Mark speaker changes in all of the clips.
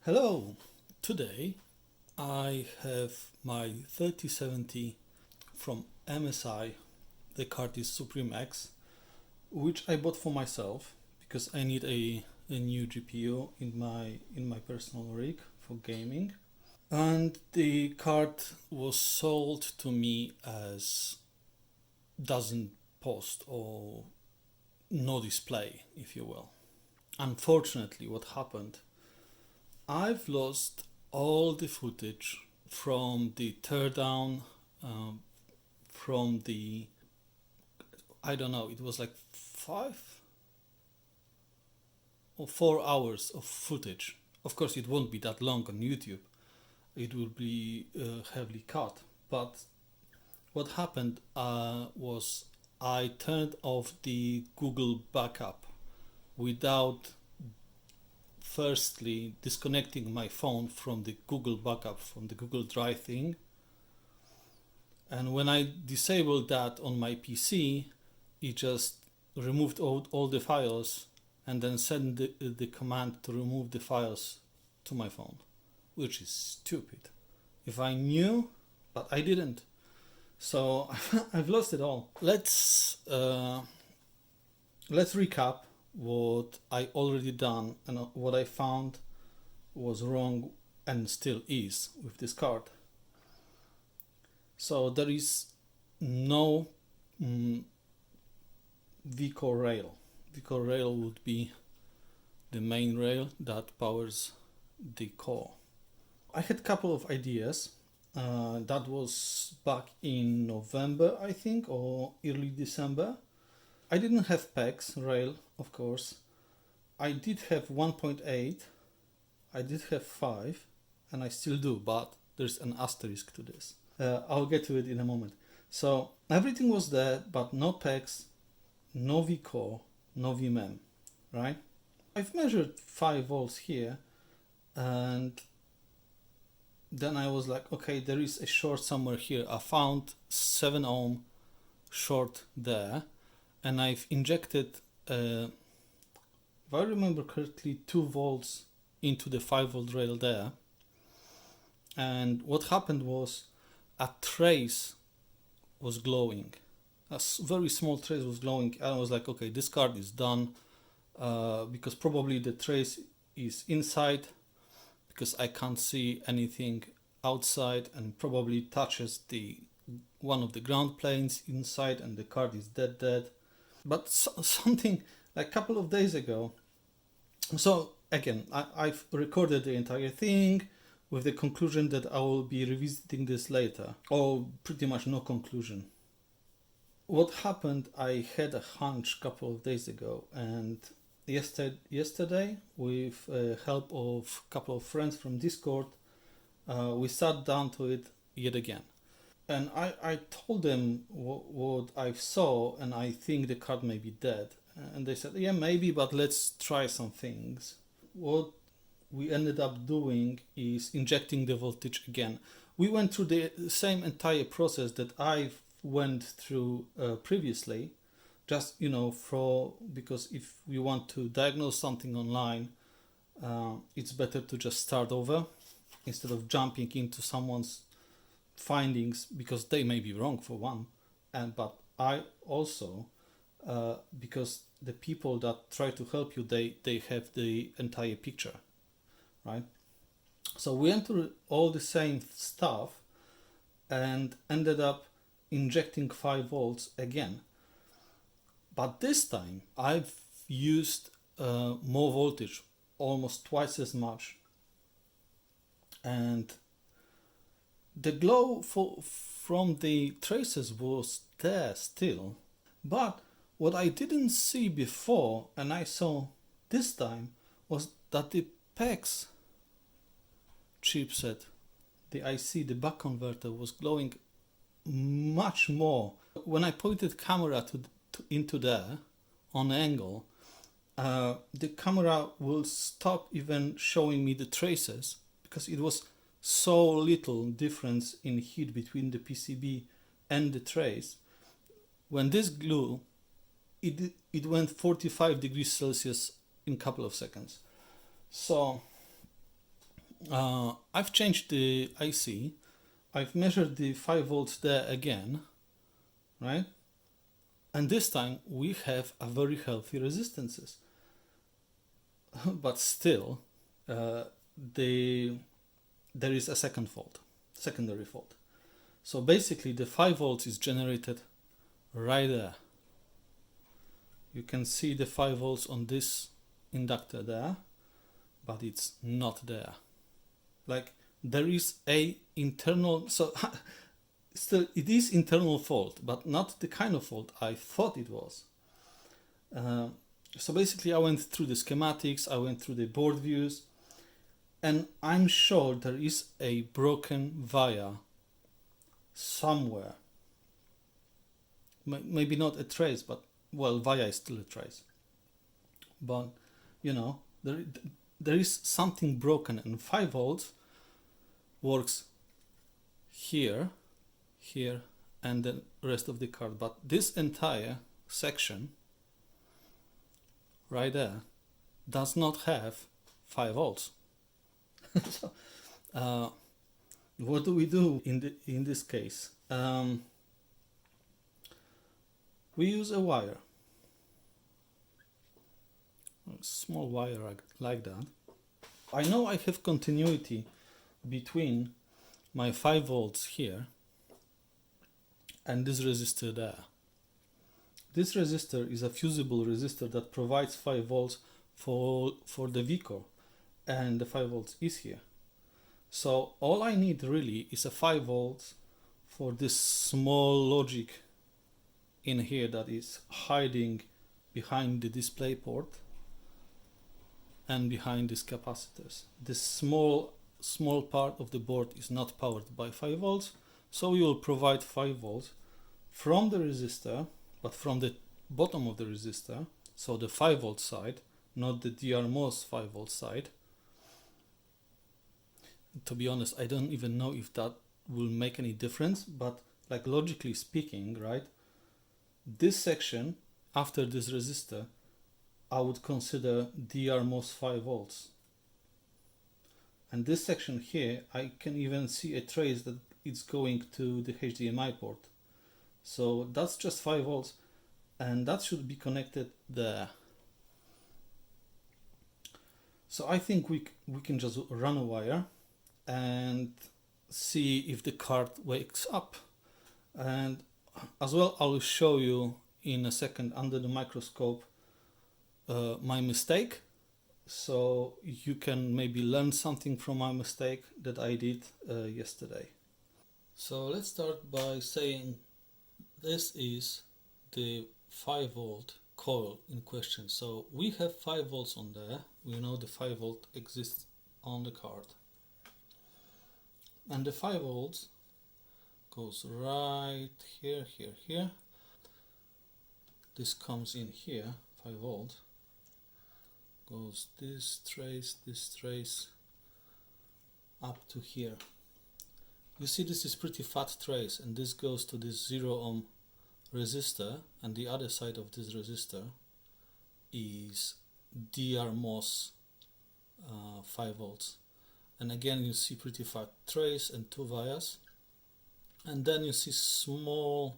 Speaker 1: Hello! Today I have my 3070 from MSI. The card is Suprim X, which I bought for myself because I need a new GPU in my personal rig for gaming. And the card was sold to me as doesn't post or no display, if you will. Unfortunately, what happened, I've lost all the footage from the teardown, from the, I don't know, it was like 5 or 4 hours of footage. Of course, it won't be that long on YouTube. It will be heavily cut. But what happened was I turned off the Google backup without firstly disconnecting my phone from the Google backup, from the Google Drive thing. And when I disabled that on my PC, it just removed all the files and then sent the command to remove the files to my phone, which is stupid. If I knew, but I didn't. So I've lost it all. Let's recap what I already done and what I found was wrong and still is with this card. So there is no vCore rail. vCore rail would be the main rail that powers the core. I had a couple of ideas. That was back in November, I think, or early December. I didn't have PEX rail, of course. I did have 1.8, I did have 5, and I still do, but there's an asterisk to this. I'll get to it in a moment. So everything was there, but no PEX, no vCore, no vMem, right? I've measured 5 volts here, and then I was like, okay, there is a short somewhere here. I found 7 ohm short there. And I've injected, if I remember correctly, 2 volts into the 5 volt rail there. And what happened was a trace was glowing. A very small trace was glowing. And I was like, okay, this card is done because probably the trace is inside because I can't see anything outside and probably touches the one of the ground planes inside and the card is dead. But something like a couple of days ago, so again, I've recorded the entire thing with the conclusion that I will be revisiting this later, or pretty much no conclusion. What happened, I had a hunch a couple of days ago, and yesterday with help of a couple of friends from Discord, we sat down to it yet again. And I told them what I saw, and I think the card may be dead. And they said, yeah, maybe, but let's try some things. What we ended up doing is injecting the voltage again. We went through the same entire process that I went through previously, just, because if we want to diagnose something online, it's better to just start over instead of jumping into someone's findings because they may be wrong for one, but I also because the people that try to help you, they have the entire picture, right? So we went through all the same stuff and ended up injecting 5 volts again, but this time I've used more voltage, almost twice as much, and the glow from the traces was there still, but what I didn't see before and I saw this time was that the PEX chipset, the IC, the buck converter, was glowing much more. When I pointed camera into there on angle, the camera will stop even showing me the traces because it was so little difference in heat between the PCB and the trace. When this glue, it went 45 degrees Celsius in a couple of seconds. So I've changed the IC. I've measured the 5 volts there again, right? And this time we have a very healthy resistances. But still, there is a secondary fault. So basically the 5 volts is generated right there. You can see the 5 volts on this inductor there, but it's not there. Like there is a internal, so still it is internal fault, but not the kind of fault I thought it was. So basically I went through the schematics, I went through the board views, and I'm sure there is a broken via somewhere. Maybe not a trace, but well, via is still a trace. But you know, there is something broken, and 5 volts works here, here, and the rest of the card. But this entire section right there does not have 5 volts. So, what do we do in this case? We use a wire, a small wire like that. I know I have continuity between my 5 volts here and this resistor there. This resistor is a fusible resistor that provides 5 volts for the VCore, and the 5 volts is here. So all I need really is a 5 volts for this small logic in here that is hiding behind the display port and behind these capacitors. This small part of the board is not powered by 5 volts, so we will provide 5 volts from the resistor, but from the bottom of the resistor, so the 5 volt side, not the DRMOS 5 volt side. To be honest, I don't even know if that will make any difference, but like logically speaking, right, this section after this resistor I would consider DRMOS 5 volts, and this section here I can even see a trace that it's going to the HDMI port, so that's just 5 volts, and that should be connected there. So I think we can just run a wire and see if the card wakes up. And as well, I will show you in a second under the microscope my mistake, so you can maybe learn something from my mistake that I did yesterday. So let's start by saying this is the 5 volt coil in question. So we have 5 volts on there. We know the 5 volt exists on the card, and the 5 volts goes right here, here, here. This comes in here, 5 volt, goes this trace up to here. You see this is pretty fat trace, and this goes to this 0 ohm resistor, and the other side of this resistor is DRMOS 5 volts. And again you see pretty fat trace and 2 vias, and then you see small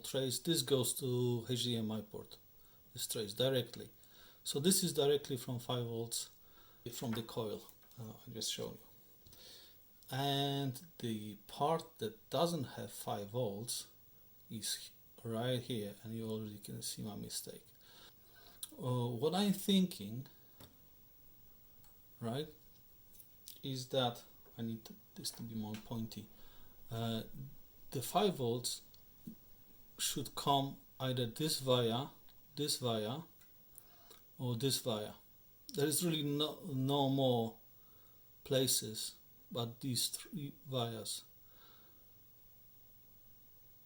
Speaker 1: trace. This goes to HDMI port, this trace directly. So this is directly from 5 volts from the coil I just showed you. And the part that doesn't have 5 volts is right here, and you already can see my mistake. What I'm thinking, right, is that I need this to be more pointy. The 5 volts should come either this via, or this via. There is really no more places but these 3 vias.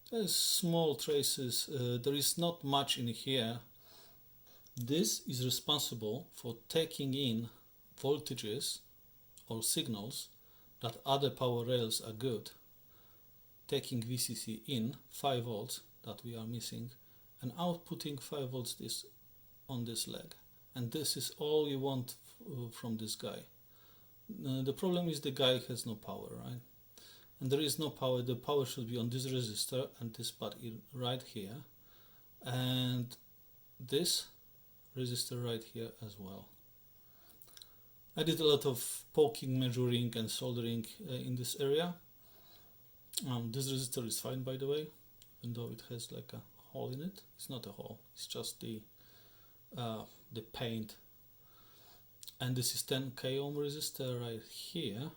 Speaker 1: There's small traces, there is not much in here. This is responsible for taking in voltages or signals that other power rails are good, taking VCC in 5 volts that we are missing and outputting 5 volts on this leg. And this is all you want from this guy. The problem is the guy has no power, right? And there is no power. The power should be on this resistor and this part right here, and this resistor right here as well. I did a lot of poking, measuring and soldering in this area. This resistor is fine, by the way, even though it has like a hole in it. It's not a hole, it's just the paint. And this is 10k ohm resistor right here,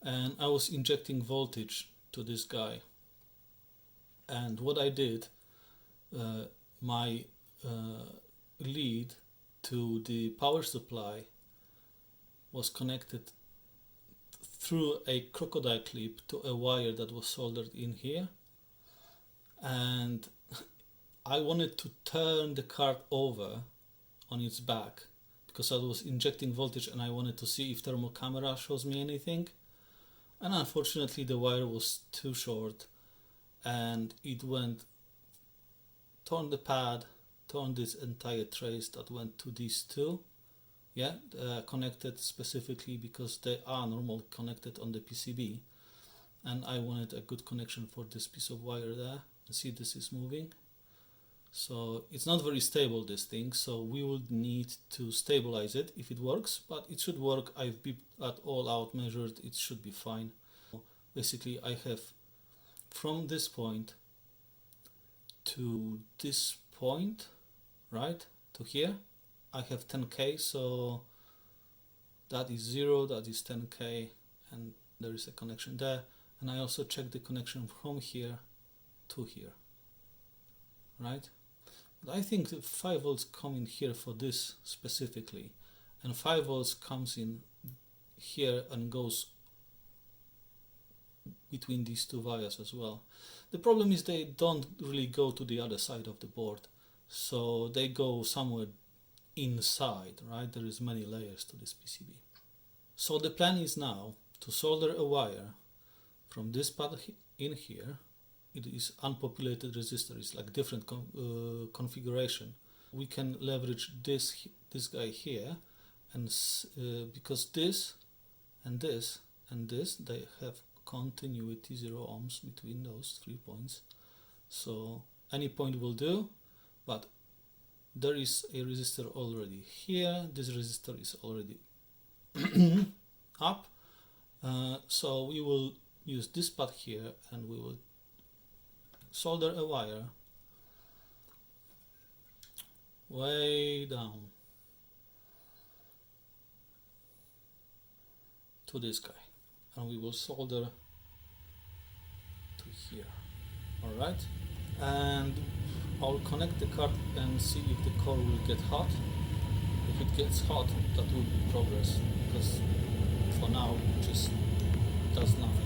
Speaker 1: and I was injecting voltage to this guy. And what I did, my lead to the power supply was connected through a crocodile clip to a wire that was soldered in here, and I wanted to turn the card over on its back because I was injecting voltage and I wanted to see if thermal camera shows me anything, and unfortunately the wire was too short and it went, torn the pad, torn this entire trace that went to these two, connected specifically because they are normally connected on the PCB, and I wanted a good connection for this piece of wire there. And see, this is moving, so it's not very stable, this thing, so we would need to stabilize it if it works, but it should work. I've beeped that all out, measured, it should be fine. Basically I have from this point to this point, right to here, I have 10k, so that is 0, that is 10k, and there is a connection there. And I also check the connection from here to here, right? But I think that 5 volts come in here for this specifically, and 5 volts comes in here and goes between these two wires as well. The problem is they don't really go to the other side of the board, so they go somewhere inside, right? There is many layers to this PCB. So the plan is now to solder a wire from this part in here. It is unpopulated resistor, it's like different configuration. We can leverage this guy here, and because this and this and this, they have continuity 0 ohms between those 3 points, so any point will do. But there is a resistor already here, this resistor is already up, so we will use this part here and we will solder a wire way down to this guy, and we will solder to here. Alright, and I'll connect the card and see if the core will get hot. If it gets hot, that will be progress, because for now it just does nothing.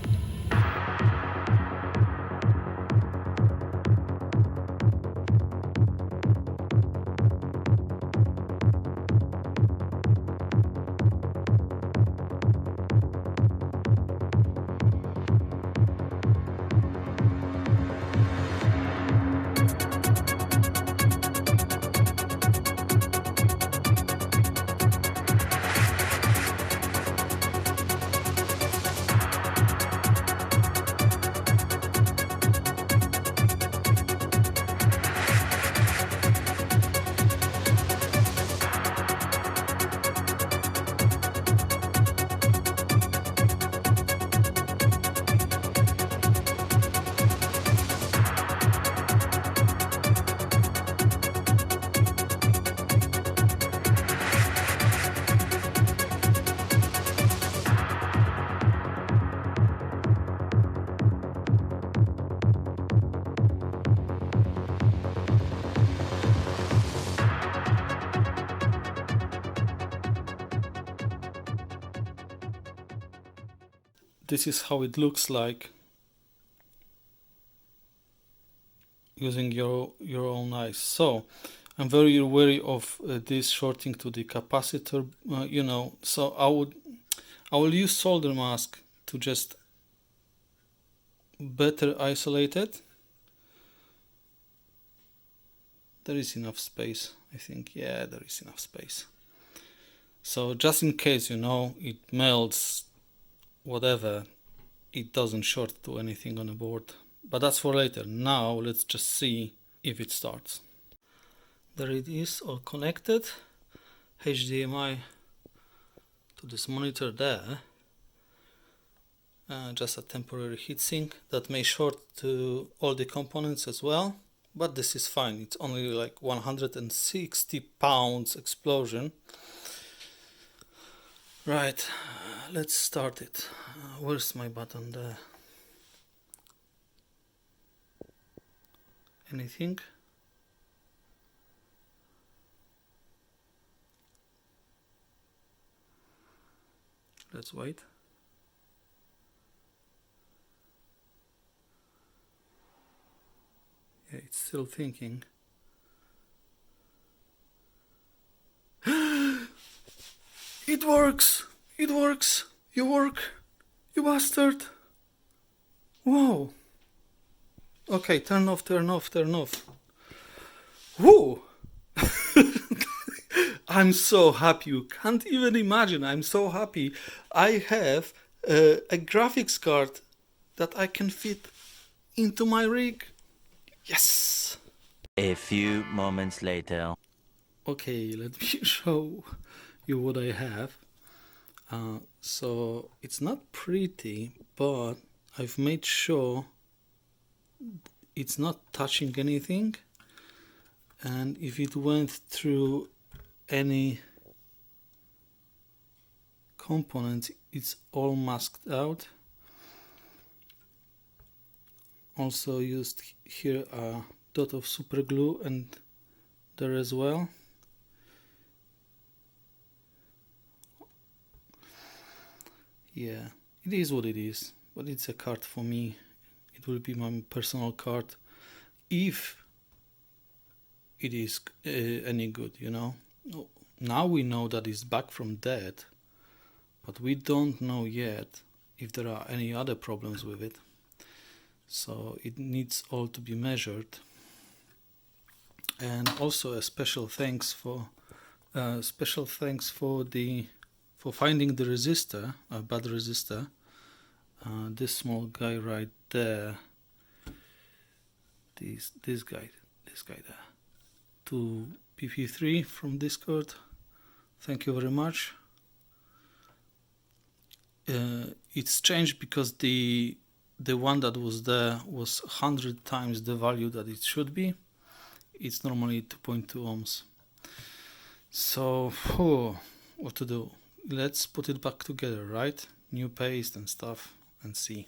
Speaker 1: This is how it looks like using your own eyes. So I'm very wary of this shorting to the capacitor, so I will use solder mask to just better isolate it. There is enough space, I think. Yeah, there is enough space. So just in case, you know, it melts, whatever, it doesn't short to anything on the board. But that's for later. Now let's just see if it starts. There it is, all connected. HDMI to this monitor there. Just a temporary heatsink that may short to all the components as well, but this is fine. It's only like 160 pounds explosion. Right, let's start it. Where's my button there? Anything? Let's wait. Yeah, it's still thinking. It works! It works! You work! You bastard! Wow! Okay, turn off, turn off, turn off. Whoa! I'm so happy, you can't even imagine. I'm so happy. I have a graphics card that I can fit into my rig. Yes!
Speaker 2: A few moments later.
Speaker 1: Okay, let me show you what I have. So it's not pretty, but I've made sure it's not touching anything, and if it went through any component, it's all masked out. Also used here a dot of super glue and there as well. Yeah, it is what it is, but it's a card for me. It will be my personal card if it is any good, you know. Now we know that it's back from dead, but we don't know yet if there are any other problems with it. So it needs all to be measured. And also a special thanks for finding the resistor, a bad resistor. This small guy right there. This guy there. To PP3 from Discord. Thank you very much. It's changed because the one that was there was 100 times the value that it should be. It's normally 2.2 ohms. So, what to do? Let's put it back together, right? New paste and stuff, and see.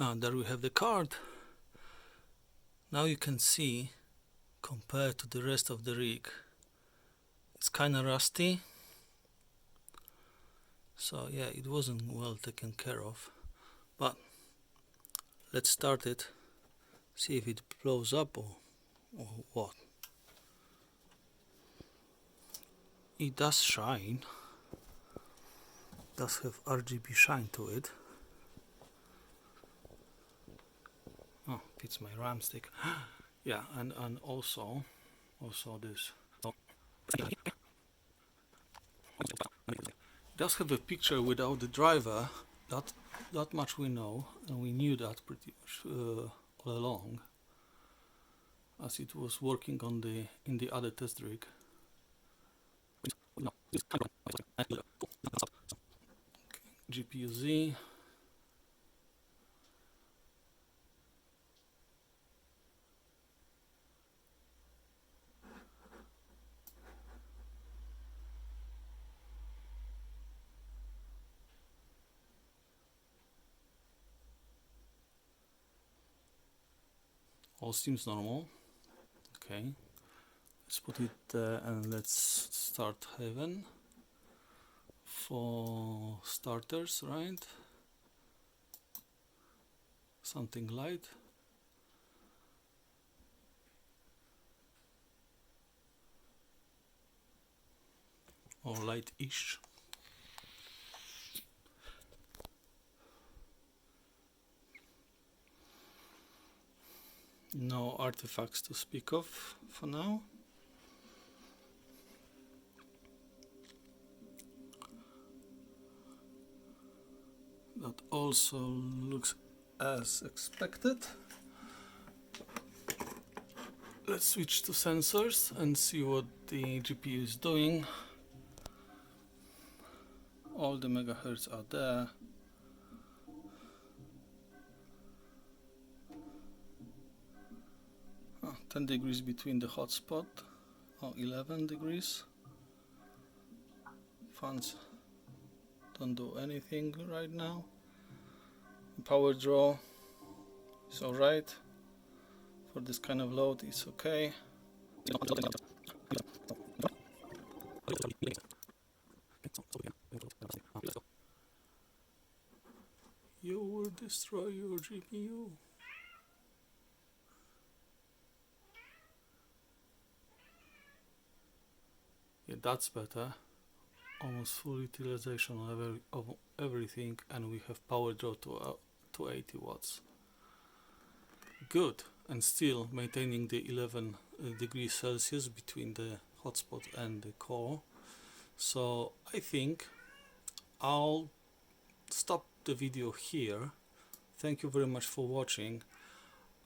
Speaker 1: There we have the card. Now you can see, compared to the rest of the rig, it's kinda rusty. So yeah, it wasn't well taken care of. But let's start it, see if it blows up or what. It does shine, does have RGB shine to it. Oh, it's my RAM stick. Yeah, and also this. It does have a picture without the driver. That much we know, and we knew that pretty much all along, as it was working on in the other test rig. Okay, GPU Z. All seems normal. Okay, let's put it there and let's start Heaven for starters, right? Something light. Or light-ish. No artifacts to speak of for now. That also looks as expected. Let's switch to sensors and see what the GPU is doing. All the megahertz are there. Oh, 10 degrees between the hotspot, or 11 degrees. Fans don't do anything right now. Power draw is alright. For this kind of load, it's okay. You will destroy your GPU. Yeah, that's better. Almost full utilization of everything, and we have power draw to 80 watts. Good, and still maintaining the 11 degrees Celsius between the hotspot and the core. So I think I'll stop the video here. Thank you very much for watching.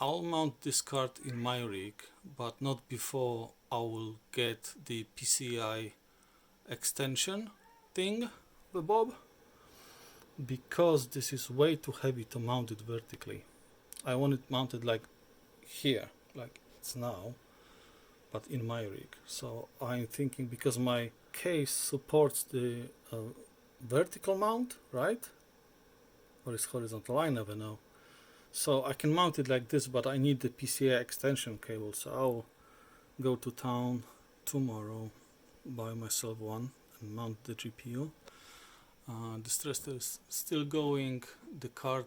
Speaker 1: I'll mount this card in my rig, but not before I will get the PCI extension thing, the Bob, because this is way too heavy to mount it vertically. I want it mounted like here, like it's now, but in my rig. So I'm thinking, because my case supports the vertical mount, right? Or is horizontal? I never know. So I can mount it like this, but I need the PCI extension cable. So I'll go to town tomorrow, buy myself one, and mount the GPU. The stress test is still going. The card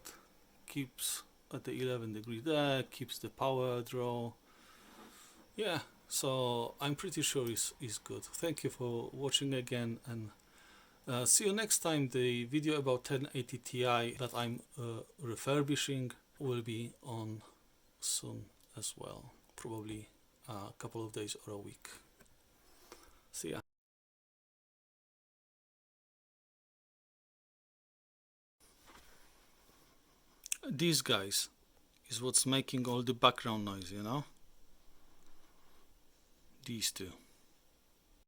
Speaker 1: keeps at the 11 degree there, keeps the power draw. Yeah, so I'm pretty sure it's good. Thank you for watching again, and see you next time. The video about 1080 Ti that I'm refurbishing will be on soon as well, probably a couple of days or a week. See ya. These guys is what's making all the background noise, you know? These two.